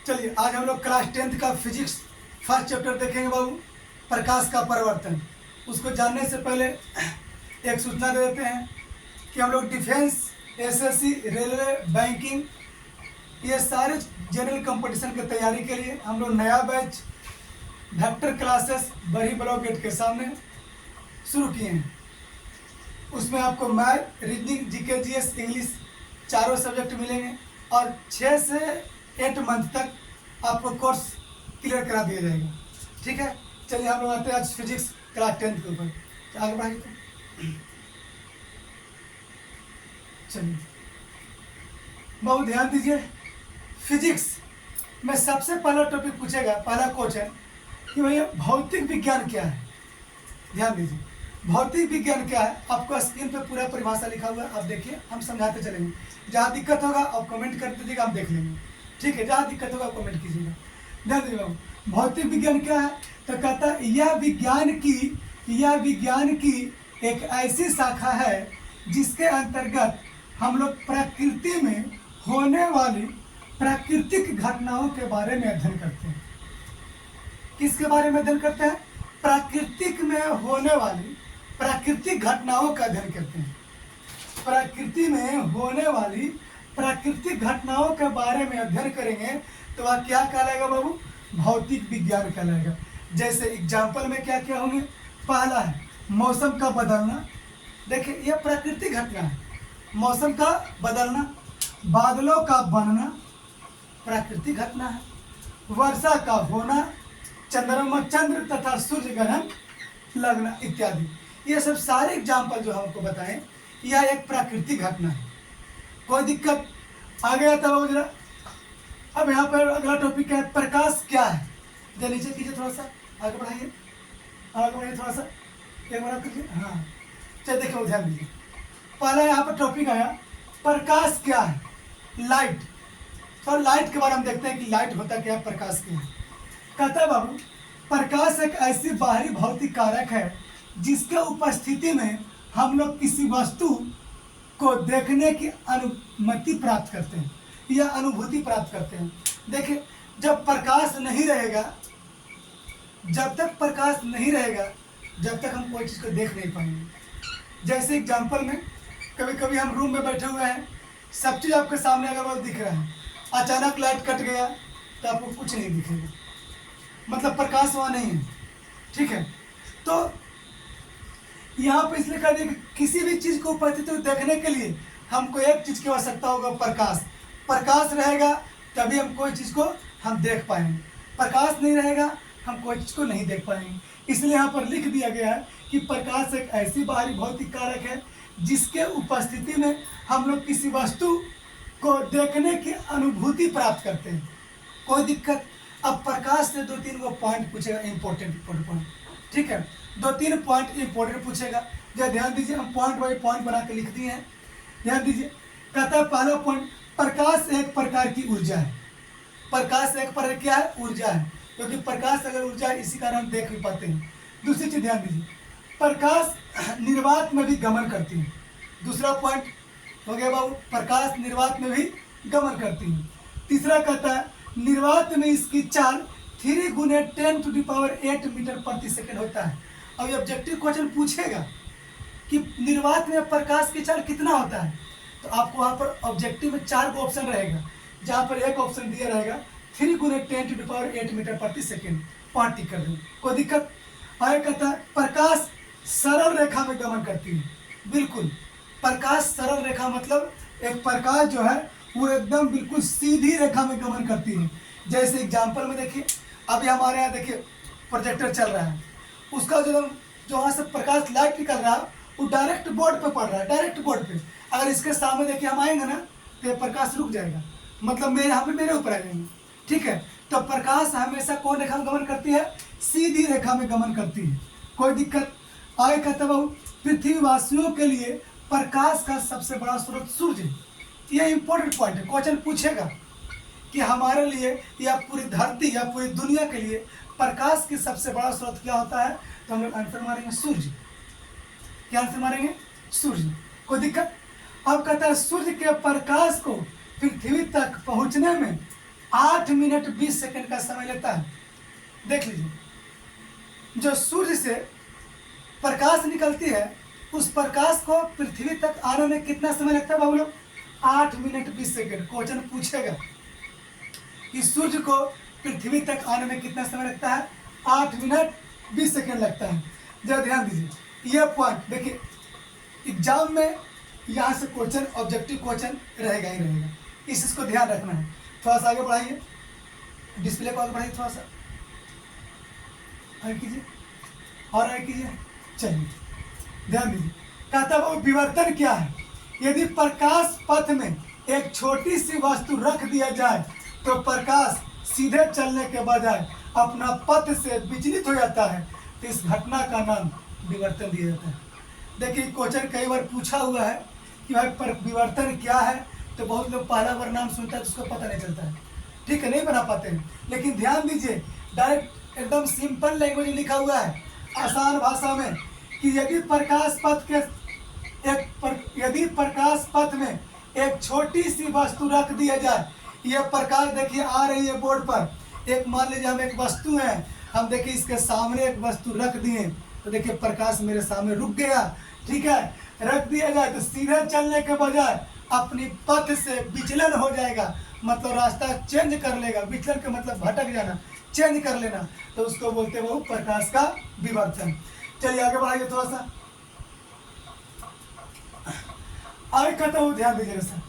चलिए आज हम लोग क्लास 10th का फिजिक्स फर्स्ट चैप्टर देखेंगे बाबू, प्रकाश का परिवर्तन। उसको जानने से पहले एक सूचना दे देते हैं कि हम लोग डिफेंस, एसएससी, रेलवे, बैंकिंग, ये सारे जनरल कंपटीशन की तैयारी के लिए हम लोग नया बैच वेक्टर क्लासेस बड़ी ब्लॉक गेट के सामने शुरू किए हैं। उसमें आपको math, reasoning, GK, GS, English चारों सब्जेक्ट मिलेंगे और 6 से 8 मंथ तक आपको कोर्स क्लियर करा दिया जाएगा। ठीक है, चलिए हम लोग आते हैं आज फिजिक्स क्लास 10 के ऊपर। आगे बढ़ाइए तो चलिए बहुत ध्यान दीजिए। फिजिक्स में सबसे पहला टॉपिक पूछेगा, पहला क्वेश्चन कि भैया भौतिक विज्ञान क्या है। ध्यान दीजिए, भौतिक विज्ञान क्या है। आपको स्क्रीन पे पूरा परिभाषा लिखा हुआ है, आप देखिए, हम समझाते चलेंगे। जहाँ दिक्कत होगा आप कमेंट कर दीजिएगा, हम देख लेंगे। ठीक है, जहाँ दिक्कत होगा कमेंट कीजिएगा। ध्यान दीजिएगा, भौतिक विज्ञान क्या है तो कहता है यह विज्ञान की एक ऐसी शाखा है जिसके अंतर्गत हम लोग प्रकृति में होने वाली प्राकृतिक घटनाओं के बारे में अध्ययन करते हैं। किसके बारे में अध्ययन करते हैं? प्राकृतिक में होने वाली प्राकृतिक घटनाओं का अध्ययन करते हैं। प्रकृति में होने वाली प्राकृतिक घटनाओं के बारे में अध्ययन करेंगे तो वह क्या कहलाएगा बाबू? भौतिक विज्ञान कहलाएगा। जैसे एग्जाम्पल में क्या क्या होंगे? पहला है मौसम का बदलना। देखिए यह प्राकृतिक घटना है, मौसम का बदलना। बादलों का बनना प्राकृतिक घटना है। वर्षा का होना, चंद्र तथा सूर्य ग्रहण लगना इत्यादि, ये सब सारे एग्जाम्पल जो हमको बताएं यह एक प्राकृतिक घटना है। कोई दिक्कत आ गया तब जरा। अब यहाँ पर अगला टॉपिक है प्रकाश क्या है। जरा नीचे कीजिए, थोड़ा सा आगे बढ़ाइए, थोड़ा सा एक बार कीजिए। हाँ चलिए देखो, ध्यान दीजिए। पहला यहाँ पर टॉपिक आया प्रकाश क्या है, लाइट। तो लाइट के बारे में देखते हैं कि लाइट होता क्या है, प्रकाश क्या है। कहता है बाबू प्रकाश एक ऐसी बाहरी भौतिक कारक है जिसके उपस्थिति में हम लोग किसी वस्तु को देखने की अनुमति प्राप्त करते हैं या अनुभूति प्राप्त करते हैं। देखिए जब प्रकाश नहीं रहेगा, जब तक प्रकाश नहीं रहेगा जब तक हम कोई चीज़ को देख नहीं पाएंगे। जैसे एग्जाम्पल में कभी कभी हम रूम में बैठे हुए हैं, सब चीज़ आपके सामने अगर वो दिख रहा है, अचानक लाइट कट गया तो आपको कुछ नहीं दिखेगा, मतलब प्रकाश वहाँ नहीं है। ठीक है, तो यहाँ पे इसलिए कह दिया कि किसी भी चीज़ को उपस्थित देखने के लिए हमको एक चीज़ की आवश्यकता होगा, प्रकाश। प्रकाश रहेगा तभी हम कोई चीज़ को हम देख पाएंगे, प्रकाश नहीं रहेगा हम कोई चीज़ को नहीं देख पाएंगे। इसलिए यहाँ पर लिख दिया गया है कि प्रकाश एक ऐसी बाहरी भौतिक कारक है जिसके उपस्थिति में हम लोग किसी वस्तु को देखने की अनुभूति प्राप्त करते हैं। कोई दिक्कत? अब प्रकाश से 2-3 वो पॉइंट पूछेगा, इंपॉर्टेंट पॉइंट। ठीक है, 2-3 पॉइंट इंपॉर्टेंट पूछेगा। जरा ध्यान दीजिए, हम पॉइंट बाई पॉइंट बना के लिख दिए हैं। ध्यान दीजिए, कहता है पहला पॉइंट प्रकाश एक प्रकार की ऊर्जा है। प्रकाश एक प्रकार क्या है? ऊर्जा है, क्योंकि प्रकाश अगर ऊर्जा है इसी कारण हम देख भी पाते हैं। दूसरी चीज ध्यान दीजिए, प्रकाश निर्वात में भी गमन करती है। दूसरा पॉइंट हो गया बाबू, प्रकाश निर्वात में भी गमन करती है। तीसरा कहता है निर्वात में इसकी चाल 3 × 10⁸ मीटर प्रति सेकेंड होता है। अब ऑब्जेक्टिव क्वेश्चन पूछेगा कि निर्वात में प्रकाश की चाल कितना होता है, तो आपको वहाँ पर ऑब्जेक्टिव में 4 गो ऑप्शन रहेगा, जहाँ पर एक ऑप्शन दिया रहेगा 3 × 10⁸ मीटर प्रति सेकेंड। 5 टिक कर दें, कोई दिक्कत? आगे कहता है प्रकाश सरल रेखा में गमन करती है। बिल्कुल, प्रकाश सरल रेखा मतलब एक प्रकाश जो है वो एकदम बिल्कुल सीधी रेखा में गमन करती है। जैसे एग्जाम्पल में देखिए, अभी हमारे यहाँ देखिए प्रोजेक्टर चल रहा है, उसका जो वहाँ से प्रकाश लाइट निकल रहा है वो डायरेक्ट बोर्ड पे पड़ रहा है, डायरेक्ट बोर्ड पे। अगर इसके सामने देखिए हम आएंगे ना तो प्रकाश रुक जाएगा, मतलब मेरे ऊपर आ जाएंगे। ठीक है, तो प्रकाश हमेशा कौन रेखा में गमन करती है? सीधी रेखा में गमन करती है। कोई दिक्कत? आगे कहता है पृथ्वीवासियों के लिए प्रकाश का सबसे बड़ा स्रोत सूर्य है। ये इंपॉर्टेंट पॉइंट है, क्वेश्चन पूछेगा कि हमारे लिए या पूरी धरती या पूरी दुनिया के लिए प्रकाश की सबसे बड़ा स्रोत क्या होता है, तो हम लोग आंसर मारेंगे सूर्य। क्या आंसर मारेंगे? सूर्य। कोई दिक्कत? अब कहता है सूर्य के प्रकाश को पृथ्वी तक पहुंचने में 8 मिनट 20 सेकंड का समय लेता है। देख लीजिए, जो सूर्य से प्रकाश निकलती है उस प्रकाश को पृथ्वी तक आने में कितना समय लगता है बाबू लोग? 8 मिनट 20 सेकंड। क्वेश्चन पूछेगा कि सूर्य को पृथ्वी तक आने में कितना समय लगता है? 8 मिनट 20 सेकंड लगता है। जरा ध्यान दीजिए, यह पॉइंट देखिए, एग्जाम में यहाँ से क्वेश्चन ऑब्जेक्टिव क्वेश्चन रहेगा ही रहेगा, इस चीज को ध्यान रखना है। थोड़ा सा आगे बढ़ाइए, डिस्प्ले को आगे बढ़ाइए, थोड़ा सा आगे कीजिए और आगे कीजिए। चलिए ध्यान दीजिए, कहता है वो विवर्तन क्या है? यदि प्रकाश पथ में एक छोटी सी वस्तु रख दिया जाए तो प्रकाश सीधे चलने के बजाय अपना पथ से विचलित हो जाता है, तो इस घटना का नाम विवर्तन दिया जाता है। देखिए क्वेश्चन कई बार पूछा हुआ है कि भाई पर विवर्तन क्या है, तो बहुत लोग पहला बार नाम सुनता है तो उसको पता नहीं चलता है, ठीक है, नहीं बना पाते हैं। लेकिन ध्यान दीजिए, डायरेक्ट एकदम सिंपल लैंग्वेज लिखा हुआ है, आसान भाषा में, कि यदि प्रकाश पथ में एक छोटी सी वस्तु रख दिया जाए, यह प्रकाश देखिए आ रही है बोर्ड पर, एक मान लीजिए हम एक वस्तु है, हम देखिए इसके सामने एक वस्तु रख दिए, तो देखिए प्रकाश मेरे सामने रुक गया, ठीक है। रख दिया जाए तो सीधे चलने के बजाय अपनी पथ से विचलन हो जाएगा, मतलब रास्ता चेंज कर लेगा। विचलन का मतलब भटक जाना, चेंज कर लेना, तो उसको बोलते हैं वो प्रकाश का विवर्तन। चलिए आगे बढ़ाइए थोड़ा सा, आगे कहता हूँ, ध्यान दीजिएगा सर,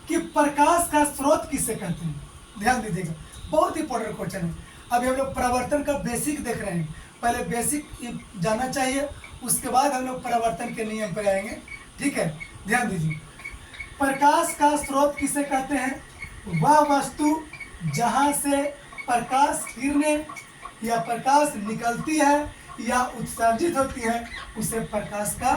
कि प्रकाश का स्रोत किसे कहते हैं? ध्यान दीजिएगा, बहुत इंपॉर्टेंट क्वेश्चन है। अभी हम लोग परावर्तन का बेसिक देख रहे हैं, पहले बेसिक जानना चाहिए, उसके बाद हम लोग परावर्तन के नियम पर आएंगे, ठीक है। ध्यान दीजिए, प्रकाश का स्रोत किसे कहते हैं? वह वस्तु जहाँ से प्रकाश किरणें या प्रकाश निकलती है या उत्सर्जित होती है, उसे प्रकाश का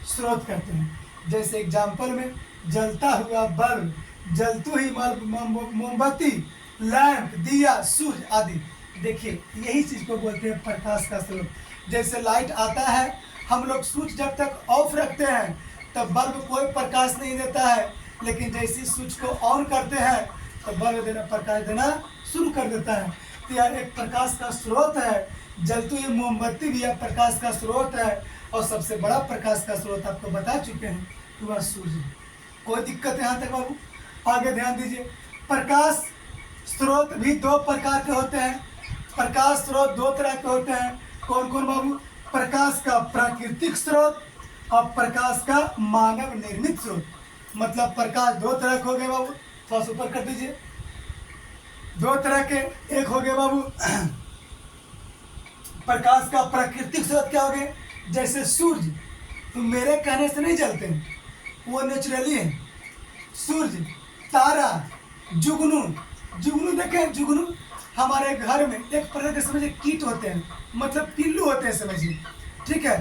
स्रोत कहते हैं। जैसे एग्जाम्पल में जलता हुआ बल्ब, जलतू ही मोमबत्ती, लैंप, दिया, सूर्य आदि, देखिए यही चीज को बोलते हैं प्रकाश का स्रोत। जैसे लाइट आता है, हम लोग स्विच जब तक ऑफ रखते हैं तब बल्ब कोई प्रकाश नहीं देता है, लेकिन जैसे स्विच को ऑन करते हैं तो बल्ब देना, प्रकाश देना शुरू कर देता है। तो यह एक प्रकाश का स्रोत है। जलती हुई मोमबत्ती भी यह प्रकाश का स्रोत है, और सबसे बड़ा प्रकाश का स्रोत आपको बता चुके हैं कि वह सूर्य। कोई दिक्कत है यहाँ तक बाबू? आगे ध्यान दीजिए, प्रकाश स्रोत भी दो प्रकार के होते हैं। प्रकाश स्रोत दो तरह के होते हैं, कौन कौन बाबू? प्रकाश का प्राकृतिक स्रोत और प्रकाश का मानव निर्मित स्रोत। मतलब प्रकाश दो तरह के हो गए बाबू, थोड़ा सा ऊपर कर दीजिए। दो तरह के, एक हो गए बाबू प्रकाश का प्राकृतिक स्रोत, क्या हो गए? जैसे सूर्य, तो मेरे कहने से नहीं जलते हैं, वो नेचुरली है। सूर्य, तारा, जुगनू, जुगनू देखें, जुगनू हमारे घर में एक प्रकार के समझिए कीट होते हैं, मतलब पिल्लू होते हैं समझिए, ठीक है।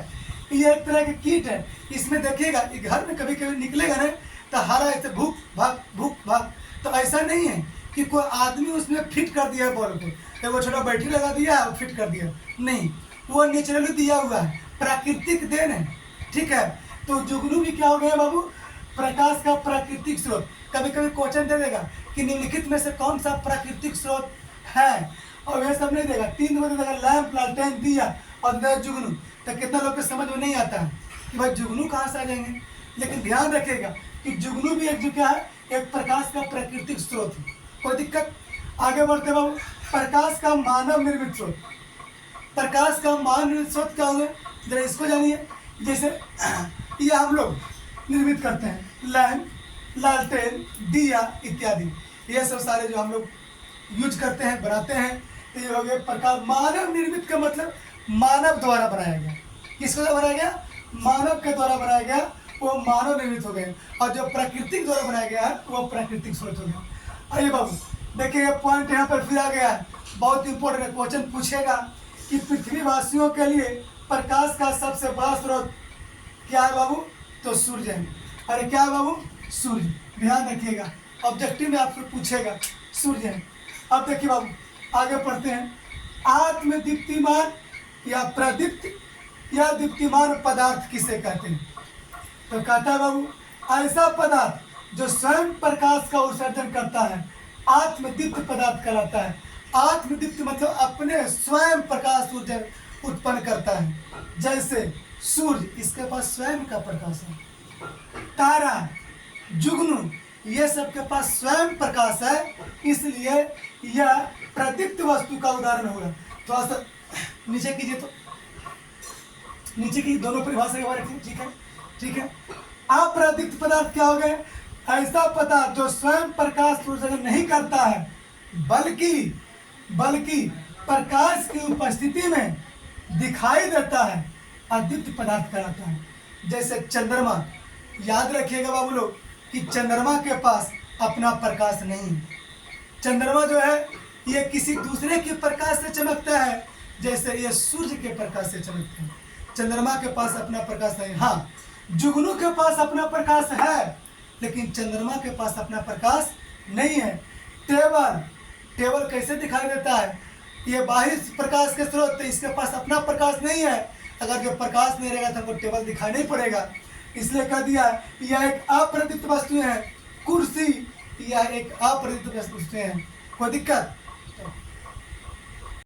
ये एक तरह के कीट है। इसमें देखिएगा घर में कभी कभी निकलेगा ना तो हरा ऐसे भूख भाग, तो ऐसा नहीं है कि कोई आदमी उसमें फिट कर दिया है बॉल को, तो वो छोटा बैटरी लगा दिया और फिट कर दिया, नहीं, वो नेचुरली दिया हुआ है, प्राकृतिक देन है, ठीक है। तो जुगनू भी क्या हो गया बाबू? प्रकाश का प्राकृतिक स्रोत। कभी कभी क्वेश्चन दे देगा कि निम्नलिखित में से कौन सा प्राकृतिक स्रोत है, और वह सब नहीं देगा, तीन को दे देगा, लैंप, लालटेन, दिया और जुगनू। तो कितना लोग को समझ में नहीं आता है कि भाई जुगनू कहाँ से आ जाएंगे। लेकिन ध्यान रखिएगा कि जुगनू भी एक जो क्या है, एक प्रकाश का प्राकृतिक स्रोत है। कोई दिक्कत? आगे बढ़ते बाबू, प्रकाश का मानव निर्मित स्रोत। प्रकाश का मानव निर्मित स्रोत क्या होगा, जरा इसको जानिए। जैसे ये हम लोग निर्मित करते हैं, लैंप, लालटेन, दिया इत्यादि, ये सब सारे जो हम लोग यूज करते हैं, बनाते हैं, तो ये हो गए प्रकाश। मानव निर्मित का मतलब मानव द्वारा बनाया गया। किसके द्वारा बनाया गया? मानव के द्वारा बनाया गया, वो मानव निर्मित हो गए। और जो प्राकृतिक द्वारा बनाया गया है वो प्राकृतिक स्रोत हो गया। आइए बाबू देखिए, ये पॉइंट यहाँ पर फिर आ गया है, बहुत इंपॉर्टेंट क्वेश्चन पूछेगा कि पृथ्वीवासियों के लिए प्रकाश का सबसे बड़ा स्रोत क्या है बाबू? तो सूर्य है। अरे क्या है बाबू? सूर्य। ध्यान रखिएगा, ऑब्जेक्टिव में आपसे पूछेगा, सूर्य है। अब देखिए बाबू आगे पढ़ते हैं, आत्मदीप्तिमान या प्रदीप्त या दीप्तिमान पदार्थ किसे कहते हैं? तो कहता है बाबू, ऐसा पदार्थ जो स्वयं प्रकाश का उत्सर्जन करता है, आत्मदीप्त पदार्थ कहलाता है। आत्मदीप्त मतलब अपने स्वयं प्रकाश ऊर्जा उत्पन्न करता है। जैसे सूर्य, इसके पास स्वयं का प्रकाश है। तारा, जुगनू, ये सब के पास स्वयं प्रकाश है, इसलिए यह प्रदीप्त वस्तु का उदाहरण हुआ। थोड़ा सा नीचे कीजिए, तो नीचे की दोनों परिभाषा के बारे में। ठीक है, ठीक है। अप्रदीप्त पदार्थ क्या हो गए? ऐसा पदार्थ जो स्वयं प्रकाश उत्सर्जन नहीं करता है, बल्कि प्रकाश की उपस्थिति में दिखाई देता है, अदीप्त पदार्थ कहलाता है। जैसे चंद्रमा, याद रखिएगा बाबू लोग कि चंद्रमा के पास अपना प्रकाश नहीं है। चंद्रमा जो है ये किसी दूसरे के प्रकाश से चमकता है, जैसे ये सूर्य के प्रकाश से चमकता है। चंद्रमा के पास अपना प्रकाश नहीं। हाँ, जुगनू के पास अपना प्रकाश है, लेकिन चंद्रमा के पास अपना प्रकाश नहीं है। टेबल कैसे दिखाई देता है? ये बाहरी प्रकाश के स्रोत, इसके पास अपना प्रकाश नहीं है। अगर जो प्रकाश नहीं रहेगा तो हमको टेबल दिखाई नहीं पड़ेगा, इसलिए कह दिया यह एक अप्रदीप्त वस्तु है। कुर्सी, यह एक अप्रदीप्त वस्तु है। कोई दिक्कत?